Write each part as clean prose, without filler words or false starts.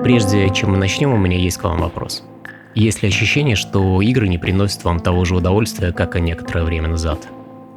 Прежде чем мы начнем, у меня есть к вам вопрос. Есть ли ощущение, что игры не приносят вам того же удовольствия, как и некоторое время назад?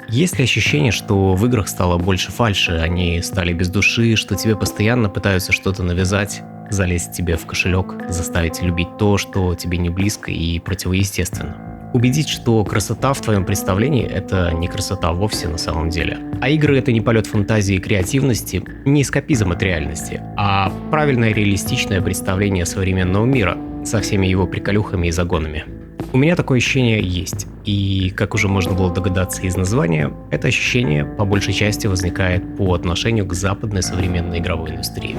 Есть ли ощущение, что в играх стало больше фальши, они стали без души, что тебе постоянно пытаются что-то навязать, залезть тебе в кошелек, заставить любить то, что тебе не близко и противоестественно? Убедить, что красота в твоем представлении – это не красота вовсе на самом деле. А игры – это не полет фантазии и креативности, не эскапизм от реальности, а правильное реалистичное представление современного мира со всеми его приколюхами и загонами. У меня такое ощущение есть, и, как уже можно было догадаться из названия, это ощущение по большей части возникает по отношению к западной современной игровой индустрии.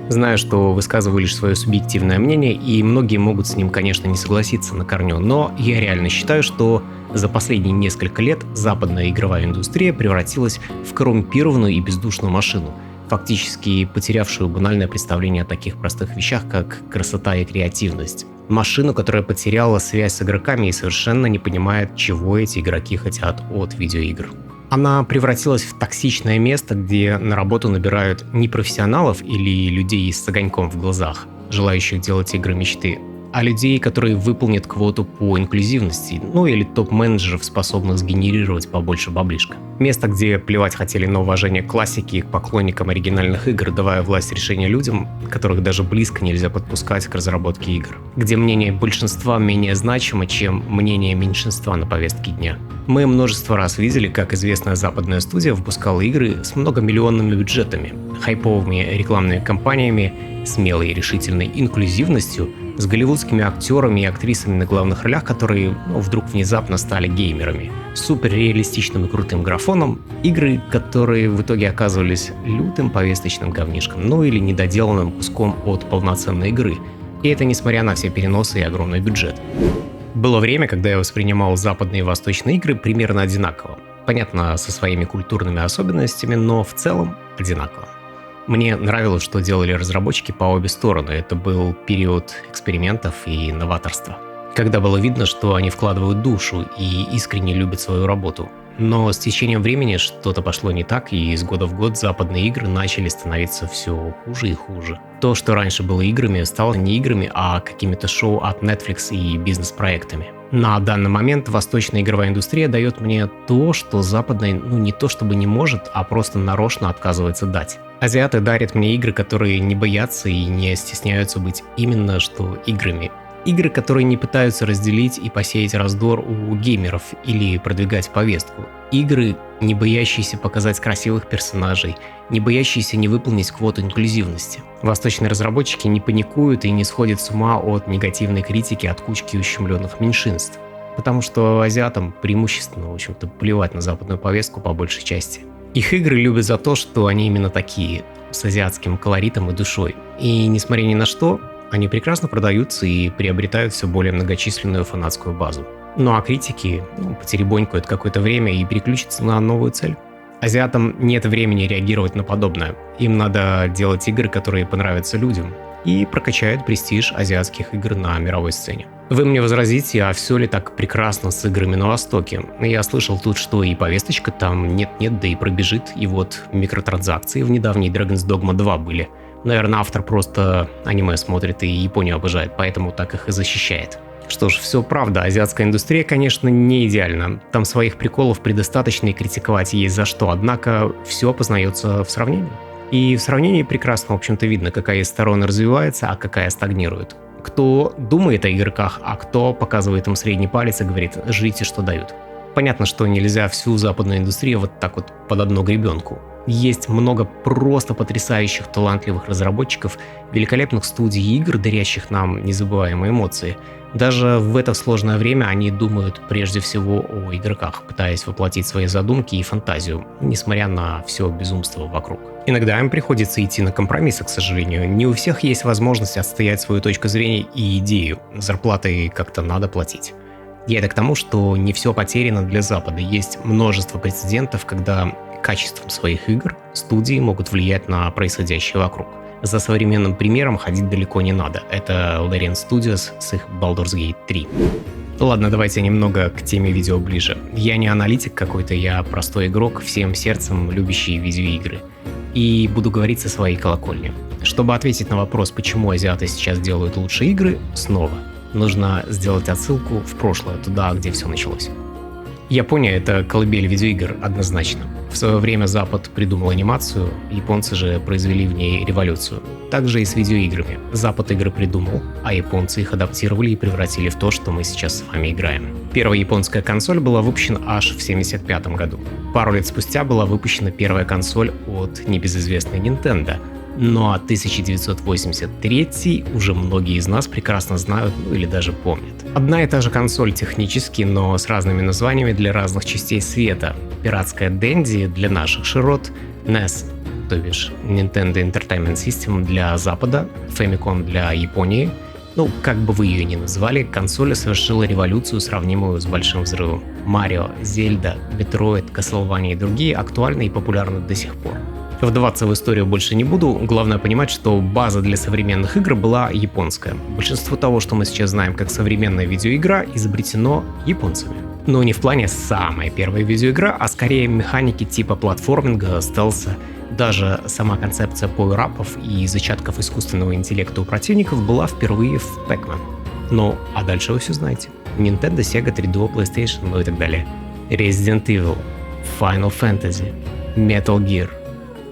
Знаю, что высказываю лишь свое субъективное мнение, и многие могут с ним, конечно, не согласиться на корню, но я реально считаю, что за последние несколько лет западная игровая индустрия превратилась в коррумпированную и бездушную машину, фактически потерявшую банальное представление о таких простых вещах, как красота и креативность. Машину, которая потеряла связь с игроками и совершенно не понимает, чего эти игроки хотят от видеоигр. Она превратилась в токсичное место, где на работу набирают не профессионалов или людей с огоньком в глазах, желающих делать игры мечты, а людей, которые выполнят квоту по инклюзивности, или топ-менеджеров, способных сгенерировать побольше баблишка. Место, где плевать хотели на уважение к классике и к поклонникам оригинальных игр, давая власть решения людям, которых даже близко нельзя подпускать к разработке игр. Где мнение большинства менее значимо, чем мнение меньшинства на повестке дня. Мы множество раз видели, как известная западная студия выпускала игры с многомиллионными бюджетами, хайповыми рекламными кампаниями, смелой и решительной инклюзивностью, с голливудскими актерами и актрисами на главных ролях, которые вдруг внезапно стали геймерами, суперреалистичным и крутым графоном, игры, которые в итоге оказывались лютым повесточным говнишком, или недоделанным куском от полноценной игры. И это несмотря на все переносы и огромный бюджет. Было время, когда я воспринимал западные и восточные игры примерно одинаково. Понятно, со своими культурными особенностями, но в целом одинаково. Мне нравилось, что делали разработчики по обе стороны. Это был период экспериментов и новаторства. Когда было видно, что они вкладывают душу и искренне любят свою работу. Но с течением времени что-то пошло не так, и из года в год западные игры начали становиться все хуже и хуже. То, что раньше было играми, стало не играми, а какими-то шоу от Netflix и бизнес-проектами. На данный момент восточная игровая индустрия дает мне то, что западная, не то чтобы не может, а просто нарочно отказывается дать. Азиаты дарят мне игры, которые не боятся и не стесняются быть именно что играми. Игры, которые не пытаются разделить и посеять раздор у геймеров или продвигать повестку. Игры, не боящиеся показать красивых персонажей, не боящиеся не выполнить квоту инклюзивности. Восточные разработчики не паникуют и не сходят с ума от негативной критики от кучки ущемленных меньшинств. Потому что азиатам преимущественно, плевать на западную повестку по большей части. Их игры любят за то, что они именно такие, с азиатским колоритом и душой. И несмотря ни на что, они прекрасно продаются и приобретают все более многочисленную фанатскую базу. Ну а критики потеребонькают какое-то время и переключатся на новую цель. Азиатам нет времени реагировать на подобное. Им надо делать игры, которые понравятся людям, и прокачают престиж азиатских игр на мировой сцене. Вы мне возразите, а все ли так прекрасно с играми на Востоке? Я слышал тут, что и повесточка там нет-нет, да и пробежит, и вот микротранзакции в недавней Dragon's Dogma 2 были. Наверное, автор просто аниме смотрит и Японию обожает, поэтому так их и защищает. Что ж, все правда, азиатская индустрия, конечно, не идеальна. Там своих приколов предостаточно и критиковать есть за что, однако все познается в сравнении. И в сравнении прекрасно, в общем-то, видно, какая из сторон развивается, а какая стагнирует. Кто думает о игроках, а кто показывает им средний палец и говорит «жрите, что дают». Понятно, что нельзя всю западную индустрию вот так вот под одну гребенку. Есть много просто потрясающих, талантливых разработчиков, великолепных студий игр, дарящих нам незабываемые эмоции. Даже в это сложное время они думают прежде всего о игроках, пытаясь воплотить свои задумки и фантазию, несмотря на все безумство вокруг. Иногда им приходится идти на компромиссы, к сожалению. Не у всех есть возможность отстоять свою точку зрения и идею. Зарплаты как-то надо платить. Я это к тому, что не все потеряно для Запада. Есть множество прецедентов, когда качеством своих игр студии могут влиять на происходящее вокруг. За современным примером ходить далеко не надо. Это Larian Studios с их Baldur's Gate 3. Ладно, давайте немного к теме видео ближе. Я не аналитик какой-то, я простой игрок, всем сердцем любящий видеоигры. И буду говорить со своей колокольни. Чтобы ответить на вопрос, почему азиаты сейчас делают лучшие игры, снова нужно сделать отсылку в прошлое, туда, где все началось. Япония — это колыбель видеоигр, однозначно. В свое время Запад придумал анимацию, японцы же произвели в ней революцию. Так же и с видеоиграми. Запад игры придумал, а японцы их адаптировали и превратили в то, что мы сейчас с вами играем. Первая японская консоль была выпущена аж в 1975 году. Пару лет спустя была выпущена первая консоль от небезызвестной Nintendo. Ну а 1983 уже многие из нас прекрасно знают, ну или даже помнят. Одна и та же консоль технически, но с разными названиями для разных частей света. Пиратская Dendy для наших широт, NES, то бишь Nintendo Entertainment System для Запада, Famicom для Японии. Ну, как бы вы ее ни назвали, консоль совершила революцию, сравнимую с Большим взрывом. Марио, Зельда, Metroid, Castlevania и другие актуальны и популярны до сих пор. Вдаваться в историю больше не буду, главное понимать, что база для современных игр была японская. Большинство того, что мы сейчас знаем как современная видеоигра, изобретено японцами. Но не в плане самая первая видеоигра, а скорее механики типа платформинга, стелса. Даже сама концепция пауэрапов и зачатков искусственного интеллекта у противников была впервые в Pac-Man. Ну, а дальше вы все знаете. Nintendo, Sega, 3DO, PlayStation, ну и так далее. Resident Evil, Final Fantasy, Metal Gear,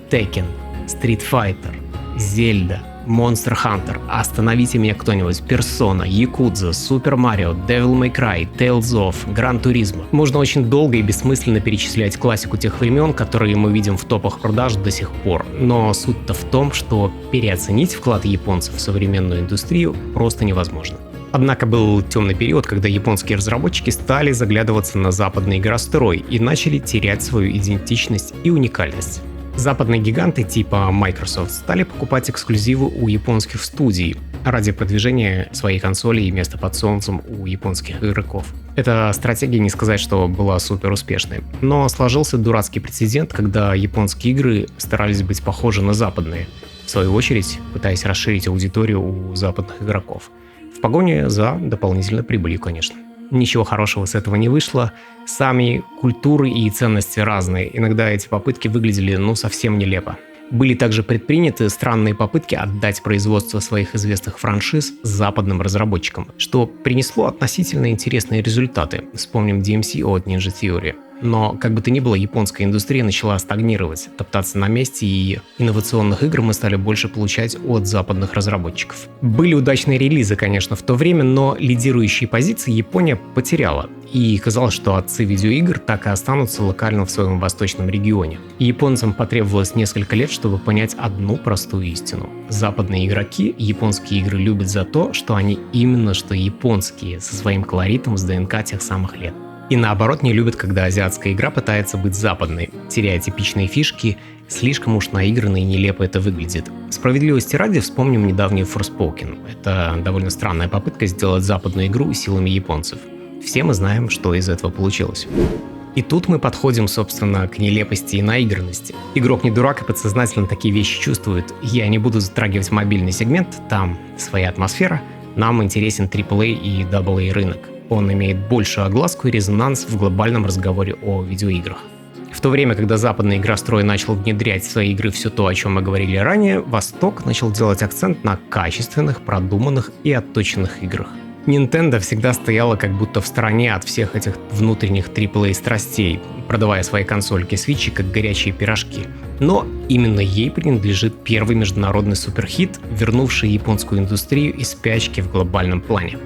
Tekken, Street Fighter, Zelda, Monster Hunter, остановите меня кто-нибудь, Persona, Yakuza, Super Mario, Devil May Cry, Tales of, Gran Turismo. Можно очень долго и бессмысленно перечислять классику тех времен, которые мы видим в топах продаж до сих пор. Но суть-то в том, что переоценить вклад японцев в современную индустрию просто невозможно. Однако был темный период, когда японские разработчики стали заглядываться на западный игрострой и начали терять свою идентичность и уникальность. Западные гиганты типа Microsoft стали покупать эксклюзивы у японских студий ради продвижения своей консоли и места под солнцем у японских игроков. Эта стратегия не сказать, что была супер успешной, но сложился дурацкий прецедент, когда японские игры старались быть похожи на западные, в свою очередь пытаясь расширить аудиторию у западных игроков. В погоне за дополнительной прибылью, конечно. Ничего хорошего с этого не вышло. Сами культуры и ценности разные. Иногда эти попытки выглядели совсем нелепо. Были также предприняты странные попытки отдать производство своих известных франшиз западным разработчикам, что принесло относительно интересные результаты. Вспомним DMC от Ninja Theory. Но, как бы то ни было, японская индустрия начала стагнировать, топтаться на месте, и инновационных игр мы стали больше получать от западных разработчиков. Были удачные релизы, конечно, в то время, но лидирующие позиции Япония потеряла. И казалось, что отцы видеоигр так и останутся локально в своем восточном регионе. И японцам потребовалось несколько лет, чтобы понять одну простую истину. Западные игроки японские игры любят за то, что они именно что японские, со своим колоритом с ДНК тех самых лет. И наоборот не любят, когда азиатская игра пытается быть западной, теряя типичные фишки, слишком уж наигранно и нелепо это выглядит. Справедливости ради вспомним недавний Forspoken. Это довольно странная попытка сделать западную игру силами японцев. Все мы знаем, что из этого получилось. И тут мы подходим, собственно, к нелепости и наигранности. Игрок не дурак и подсознательно такие вещи чувствует. Я не буду затрагивать мобильный сегмент, там своя атмосфера. Нам интересен AAA и AA рынок. Он имеет большую огласку и резонанс в глобальном разговоре о видеоиграх. В то время, когда западный игрострой начал внедрять в свои игры все то, о чем мы говорили ранее, Восток начал делать акцент на качественных, продуманных и отточенных играх. Nintendo всегда стояла как будто в стороне от всех этих внутренних AAA страстей, продавая свои консольки Switch как горячие пирожки. Но именно ей принадлежит первый международный суперхит, вернувший японскую индустрию из спячки в глобальном плане.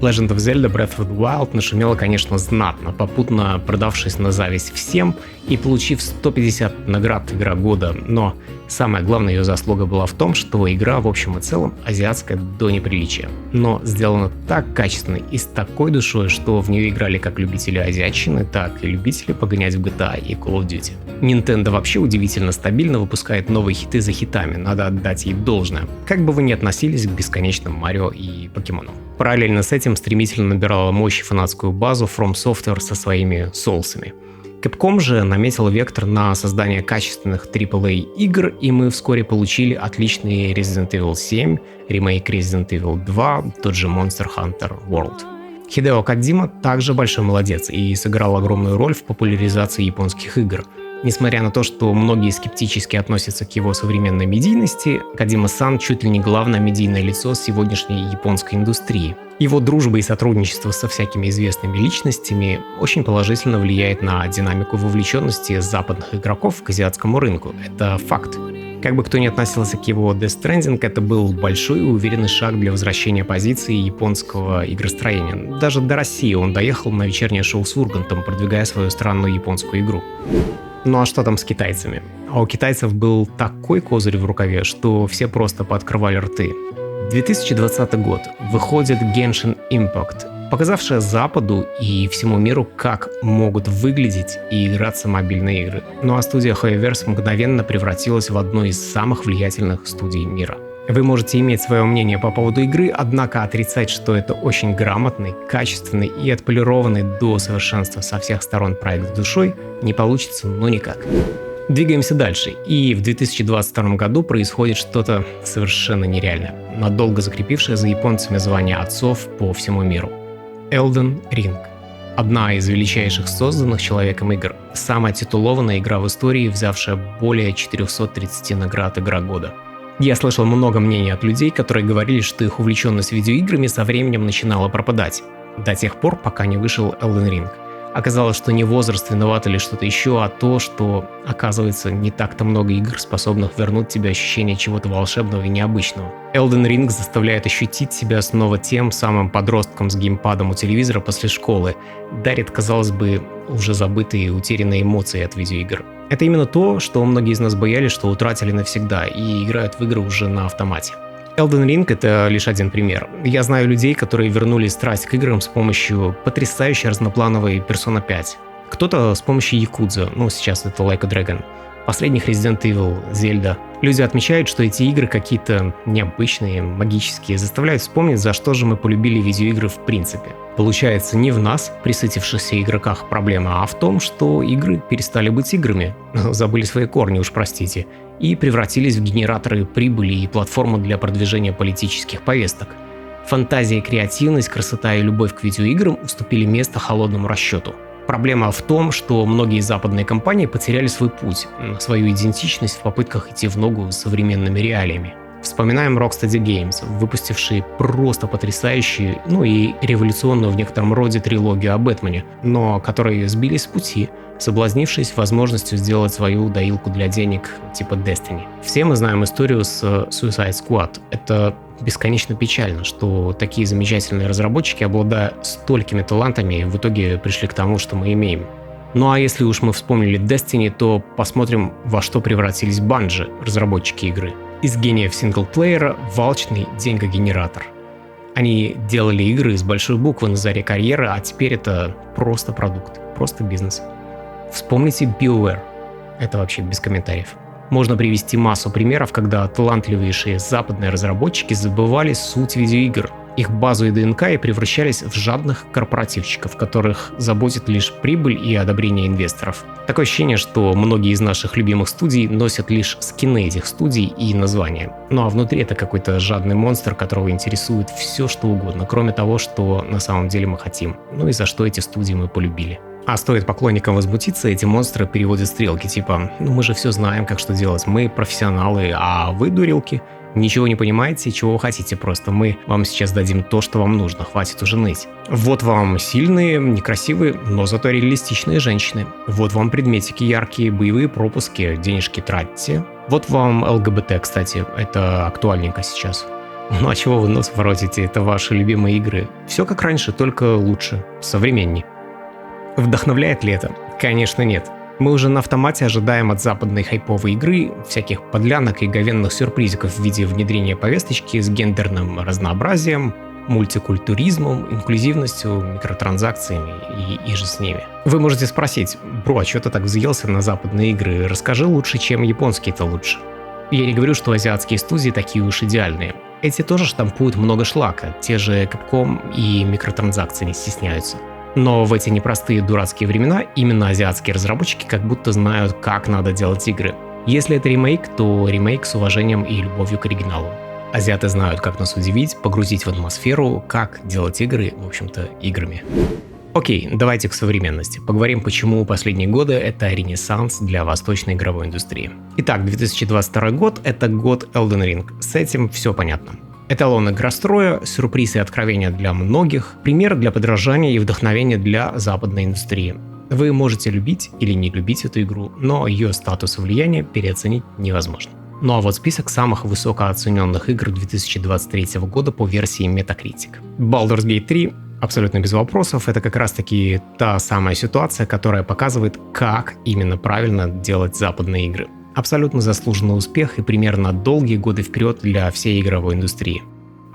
Legend of Zelda Breath of the Wild нашумела, конечно, знатно, попутно продавшись на зависть всем и получив 150 наград Игра года, но самая главная ее заслуга была в том, что игра в общем и целом азиатская до неприличия, но сделана так качественно и с такой душой, что в нее играли как любители азиатчины, так и любители погонять в GTA и Call of Duty. Nintendo вообще удивительно стабильно выпускает новые хиты за хитами, надо отдать ей должное, как бы вы ни относились к бесконечным Марио и Покемонам. Параллельно с этим стремительно набирала мощь и фанатскую базу From Software со своими соусами. Capcom же наметила вектор на создание качественных AAA игр, и мы вскоре получили отличный Resident Evil 7, ремейк Resident Evil 2, тот же Monster Hunter World. Хидео Кодзима также большой молодец и сыграл огромную роль в популяризации японских игр. Несмотря на то, что многие скептически относятся к его современной медийности, Кодзима-сан чуть ли не главное медийное лицо сегодняшней японской индустрии. Его дружба и сотрудничество со всякими известными личностями очень положительно влияет на динамику вовлеченности западных игроков к азиатскому рынку. Это факт. Как бы кто ни относился к его Death Stranding, это был большой и уверенный шаг для возвращения позиции японского игростроения. Даже до России он доехал на вечернее шоу с Ургантом, продвигая свою странную японскую игру. Ну а что там с китайцами? А у китайцев был такой козырь в рукаве, что все просто пооткрывали рты. 2020 год. Выходит Genshin Impact, показавшая Западу и всему миру, как могут выглядеть и играться мобильные игры. Ну а студия Hoyoverse мгновенно превратилась в одну из самых влиятельных студий мира. Вы можете иметь свое мнение по поводу игры, однако отрицать, что это очень грамотный, качественный и отполированный до совершенства со всех сторон проект с душой, не получится ну никак. Двигаемся дальше, и в 2022 году происходит что-то совершенно нереальное, надолго закрепившее за японцами звание отцов по всему миру. Elden Ring. Одна из величайших созданных человеком игр, самая титулованная игра в истории, взявшая более 430 наград «Игра года». Я слышал много мнений от людей, которые говорили, что их увлеченность видеоиграми со временем начинала пропадать, до тех пор, пока не вышел Elden Ring. Оказалось, что не возраст виноват или что-то еще, а то, что, оказывается, не так-то много игр, способных вернуть тебе ощущение чего-то волшебного и необычного. Elden Ring заставляет ощутить себя снова тем самым подростком с геймпадом у телевизора после школы, дарит, казалось бы, уже забытые и утерянные эмоции от видеоигр. Это именно то, что многие из нас боялись, что утратили навсегда, и играют в игры уже на автомате. Elden Ring — это лишь один пример. Я знаю людей, которые вернули страсть к играм с помощью потрясающей разноплановой Persona 5. Кто-то с помощью Yakuza, сейчас это Like a Dragon. Последних Resident Evil, Zelda. Люди отмечают, что эти игры какие-то необычные, магические, заставляют вспомнить, за что же мы полюбили видеоигры в принципе. Получается, не в нас, присытившихся игроках, проблема, а в том, что игры перестали быть играми, забыли свои корни, уж простите, и превратились в генераторы прибыли и платформу для продвижения политических повесток. Фантазия, креативность, красота и любовь к видеоиграм уступили место холодному расчету. Проблема в том, что многие западные компании потеряли свой путь, свою идентичность в попытках идти в ногу с современными реалиями. Вспоминаем Rocksteady Games, выпустившие просто потрясающую, и революционную в некотором роде трилогию о Бэтмене, но которые сбились с пути, соблазнившись возможностью сделать свою доилку для денег типа Destiny. Все мы знаем историю с Suicide Squad. Это бесконечно печально, что такие замечательные разработчики, обладая столькими талантами, в итоге пришли к тому, что мы имеем. Ну а если уж мы вспомнили Destiny, то посмотрим, во что превратились Bungie, разработчики игры. Из гениев синглплеера в алчный деньгогенератор. Они делали игры с большой буквы на заре карьеры, а теперь это просто продукт, просто бизнес. Вспомните BioWare. Это вообще без комментариев. Можно привести массу примеров, когда талантливейшие западные разработчики забывали суть видеоигр, их базу и ДНК и превращались в жадных корпоративщиков, которых заботит лишь прибыль и одобрение инвесторов. Такое ощущение, что многие из наших любимых студий носят лишь скины этих студий и названия. Ну а внутри это какой-то жадный монстр, которого интересует все, что угодно, кроме того, что на самом деле мы хотим. И за что эти студии мы полюбили. А стоит поклонникам возмутиться, эти монстры переводят стрелки, типа мы же все знаем, как что делать, мы профессионалы, а вы, дурилки, ничего не понимаете, чего хотите просто, мы вам сейчас дадим то, что вам нужно, хватит уже ныть. Вот вам сильные, некрасивые, но зато реалистичные женщины. Вот вам предметики яркие, боевые пропуски, денежки тратьте. Вот вам ЛГБТ, кстати, это актуальненько сейчас. А чего вы нос воротите, это ваши любимые игры. Все как раньше, только лучше, современней. Вдохновляет ли это? Конечно, нет. Мы уже на автомате ожидаем от западной хайповой игры всяких подлянок и говенных сюрпризиков в виде внедрения повесточки с гендерным разнообразием, мультикультуризмом, инклюзивностью, микротранзакциями и же с ними. Вы можете спросить: бро, а что ты так взъелся на западные игры? Расскажи лучше, чем японские-то лучше. Я не говорю, что азиатские студии такие уж идеальные. Эти тоже штампуют много шлака, те же Capcom и микротранзакции не стесняются. Но в эти непростые дурацкие времена именно азиатские разработчики как будто знают, как надо делать игры. Если это ремейк, то ремейк с уважением и любовью к оригиналу. Азиаты знают, как нас удивить, погрузить в атмосферу, как делать игры, в общем-то, играми. Окей, давайте к современности. Поговорим, почему последние годы это ренессанс для восточной игровой индустрии. Итак, 2022 год — это год Elden Ring. С этим все понятно. Эталон игростроя, сюрприз и откровения для многих, пример для подражания и вдохновения для западной индустрии. Вы можете любить или не любить эту игру, но ее статус и влияние переоценить невозможно. Ну а вот список самых высокооцененных игр 2023 года по версии Metacritic. Baldur's Gate 3 абсолютно без вопросов, это как раз таки та самая ситуация, которая показывает, как именно правильно делать западные игры. Абсолютно заслуженный успех и пример на долгие годы вперед для всей игровой индустрии.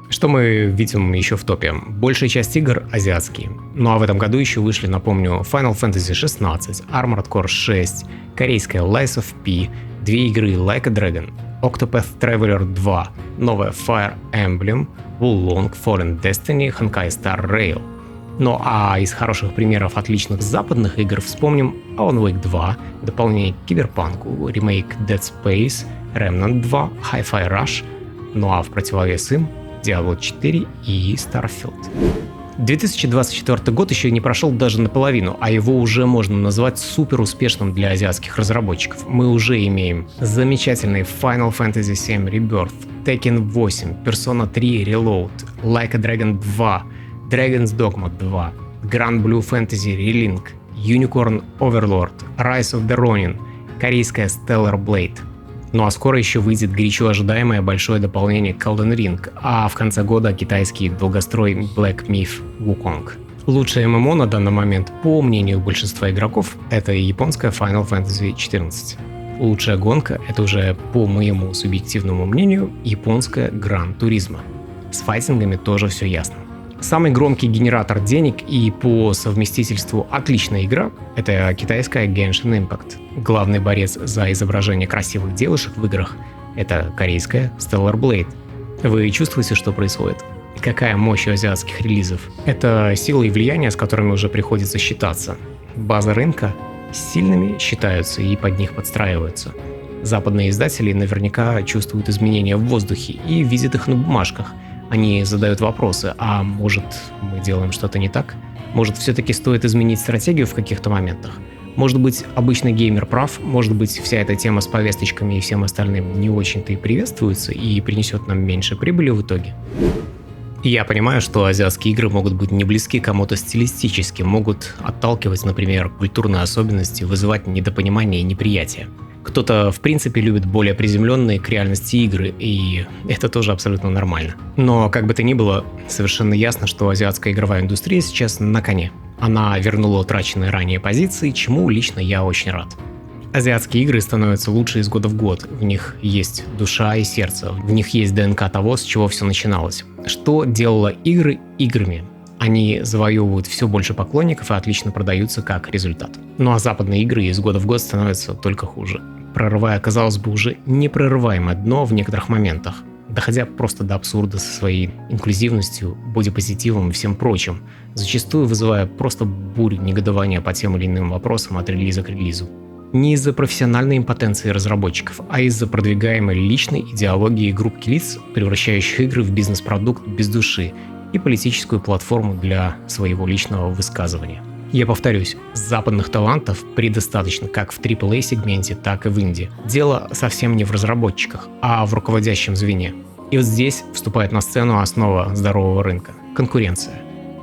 Что мы видим еще в топе? Большая часть игр азиатские. Ну а в этом году еще вышли, напомню, Final Fantasy 16, Armored Core 6, корейская Lies of P, две игры Like a Dragon, Octopath Traveler 2, новая Fire Emblem, Wulong Fallen Destiny, Honkai Star Rail. Ну а из хороших примеров отличных западных игр вспомним Alan Wake 2, дополнение к Киберпанку, ремейк Dead Space, Remnant 2, Hi-Fi Rush, ну а в противовес им Diablo 4 и Starfield. 2024 год еще не прошел даже наполовину, а его уже можно назвать супер успешным для азиатских разработчиков. Мы уже имеем замечательный Final Fantasy VII Rebirth, Tekken 8, Persona 3 Reload, Like a Dragon 2, Dragon's Dogma 2, Grand Blue Fantasy Relink, Unicorn Overlord, Rise of the Ronin, корейская Stellar Blade. Ну а скоро еще выйдет горячо ожидаемое большое дополнение к Elden Ring, а в конце года китайский долгострой Black Myth Wukong. Лучшее ММО на данный момент, по мнению большинства игроков, это японская Final Fantasy XIV. Лучшая гонка — это уже, по моему субъективному мнению, японская Gran Turismo. С файтингами тоже все ясно. Самый громкий генератор денег и по совместительству отличная игра — это китайская Genshin Impact. Главный борец за изображение красивых девушек в играх — это корейская Stellar Blade. Вы чувствуете, что происходит? Какая мощь у азиатских релизов? Это сила и влияние, с которыми уже приходится считаться. База рынка с сильными считаются и под них подстраиваются. Западные издатели наверняка чувствуют изменения в воздухе и видят их на бумажках. Они задают вопросы: а может, мы делаем что-то не так? Может, все-таки стоит изменить стратегию в каких-то моментах? Может быть, обычный геймер прав, может быть, вся эта тема с повесточками и всем остальным не очень-то и приветствуется и принесет нам меньше прибыли в итоге. Я понимаю, что азиатские игры могут быть не близки кому-то стилистически, могут отталкивать, например, культурные особенности, вызывать недопонимание и неприятие. Кто-то, в принципе, любит более приземленные к реальности игры, и это тоже абсолютно нормально. Но, как бы то ни было, совершенно ясно, что азиатская игровая индустрия сейчас на коне. Она вернула утраченные ранее позиции, чему лично я очень рад. Азиатские игры становятся лучше из года в год, в них есть душа и сердце, в них есть ДНК того, с чего все начиналось. Что делало игры играми? Они завоевывают все больше поклонников и отлично продаются как результат. Ну а западные игры из года в год становятся только хуже, прорывая, казалось бы, уже непрорываемое дно в некоторых моментах, доходя просто до абсурда со своей инклюзивностью, бодипозитивом и всем прочим, зачастую вызывая просто бурю негодования по тем или иным вопросам от релиза к релизу. Не из-за профессиональной импотенции разработчиков, а из-за продвигаемой личной идеологии группки лиц, превращающих игры в бизнес-продукт без души и политическую платформу для своего личного высказывания. Я повторюсь, западных талантов предостаточно как в AAA-сегменте, так и в инди. Дело совсем не в разработчиках, а в руководящем звене. И вот здесь вступает на сцену основа здорового рынка – конкуренция.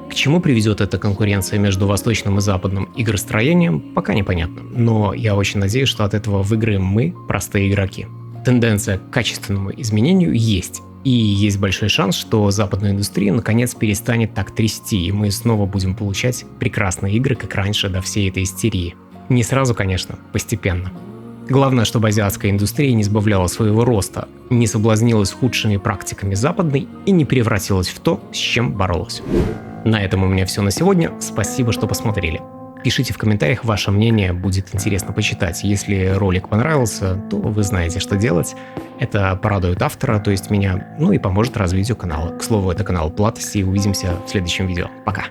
К чему приведет эта конкуренция между восточным и западным игростроением, пока непонятно. Но я очень надеюсь, что от этого выиграем мы, простые игроки. Тенденция к качественному изменению есть. И есть большой шанс, что западная индустрия наконец перестанет так трясти, и мы снова будем получать прекрасные игры, как раньше, до всей этой истерии. Не сразу, конечно, постепенно. Главное, чтобы азиатская индустрия не сбавляла своего роста, не соблазнилась худшими практиками западной и не превратилась в то, с чем боролась. На этом у меня все на сегодня. Спасибо, что посмотрели. Пишите в комментариях ваше мнение, будет интересно почитать. Если ролик понравился, то вы знаете, что делать. Это порадует автора, то есть меня, ну и поможет развитию канала. К слову, это канал Платос, и увидимся в следующем видео. Пока!